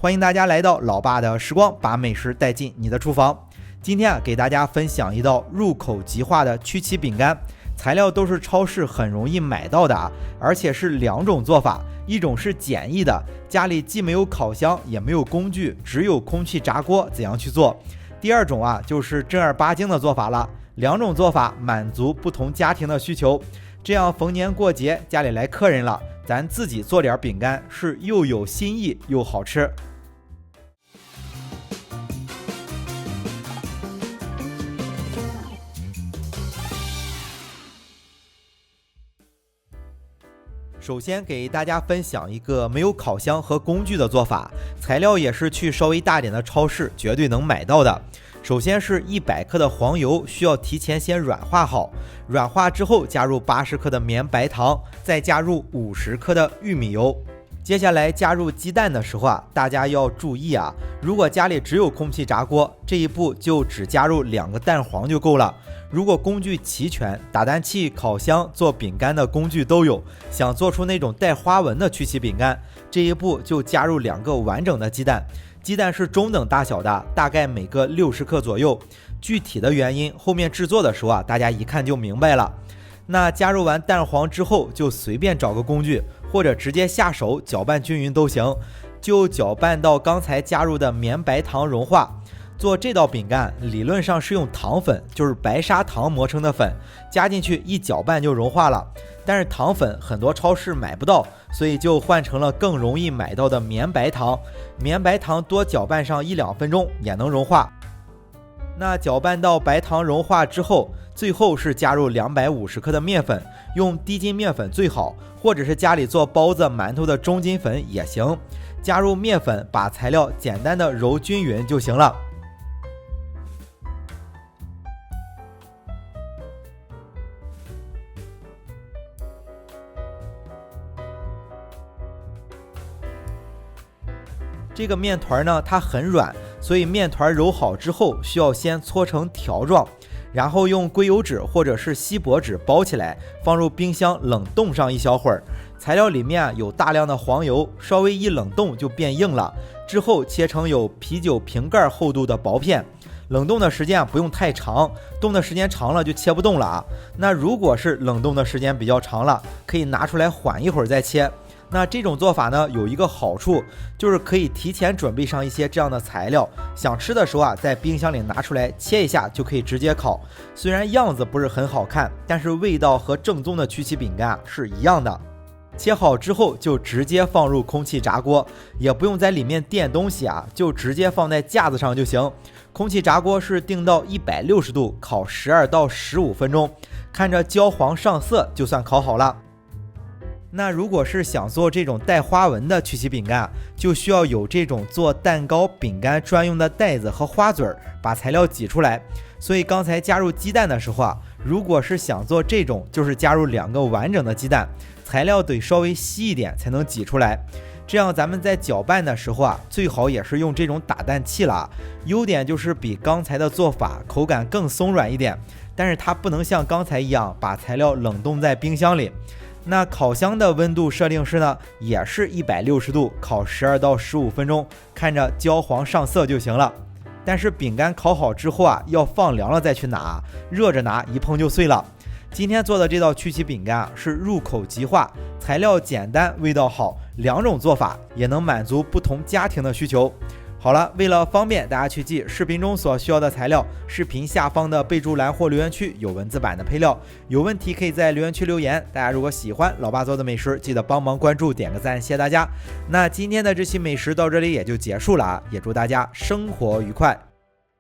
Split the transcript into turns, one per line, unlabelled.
欢迎大家来到老爸的时光，把美食带进你的厨房。今天给大家分享一道入口即化的曲奇饼干，材料都是超市很容易买到的，而且是两种做法，一种是简易的，家里既没有烤箱也没有工具，只有空气炸锅，怎样去做？第二种就是正儿八经的做法了，两种做法满足不同家庭的需求，这样逢年过节家里来客人了，咱自己做点饼干是又有新意又好吃。首先给大家分享一个没有烤箱和工具的做法，材料也是去稍微大点的超市绝对能买到的。首先是100克的黄油，需要提前先软化好，软化之后加入80克的绵白糖，再加入50克的玉米油。接下来加入鸡蛋的时候大家要注意如果家里只有空气炸锅，这一步就只加入2个蛋黄就够了。如果工具齐全，打蛋器、烤箱做饼干的工具都有，想做出那种带花纹的曲奇饼干，这一步就加入2个完整的鸡蛋，鸡蛋是中等大小的，大概每个60克左右。具体的原因后面制作的时候大家一看就明白了。那加入完蛋黄之后，就随便找个工具或者直接下手搅拌均匀都行，就搅拌到刚才加入的绵白糖融化。做这道饼干理论上是用糖粉，就是白砂糖磨成的粉，加进去一搅拌就融化了。但是糖粉很多超市买不到，所以就换成了更容易买到的绵白糖。绵白糖多搅拌上1-2分钟也能融化。那搅拌到白糖融化之后，最后是加入250克的面粉，用低筋面粉最好，或者是家里做包子馒头的中筋粉也行。加入面粉，把材料简单的揉均匀就行了。这个面团呢，它很软，所以面团揉好之后需要先搓成条状，然后用硅油纸或者是锡箔纸包起来，放入冰箱冷冻上1小会儿。材料里面有大量的黄油，稍微一冷冻就变硬了，之后切成有啤酒瓶盖厚度的薄片。冷冻的时间不用太长，冻的时间长了就切不动了那如果是冷冻的时间比较长了，可以拿出来缓一会儿再切。那这种做法呢，有一个好处，就是可以提前准备上一些这样的材料，想吃的时候在冰箱里拿出来切一下就可以直接烤。虽然样子不是很好看，但是味道和正宗的曲奇饼干是一样的。切好之后就直接放入空气炸锅，也不用在里面垫东西就直接放在架子上就行。空气炸锅是定到160度，烤12到15分钟，看着焦黄上色就算烤好了。那如果是想做这种带花纹的曲奇饼干，就需要有这种做蛋糕饼干专用的袋子和花嘴，把材料挤出来。所以刚才加入鸡蛋的时候如果是想做这种，就是加入2个完整的鸡蛋，材料得稍微稀一点才能挤出来。这样咱们在搅拌的时候最好也是用这种打蛋器了优点就是比刚才的做法口感更松软一点，但是它不能像刚才一样把材料冷冻在冰箱里。那烤箱的温度设定是呢，也是160度，烤12到15分钟，看着焦黄上色就行了。但是饼干烤好之后要放凉了再去拿，热着拿一碰就碎了。今天做的这道曲奇饼干是入口即化，材料简单，味道好，两种做法也能满足不同家庭的需求。好了，为了方便大家去记视频中所需要的材料，视频下方的备注栏或留言区有文字版的配料，有问题可以在留言区留言。大家如果喜欢老爸做的美食，记得帮忙关注点个赞，谢谢大家。那今天的这期美食到这里也就结束了也祝大家生活愉快。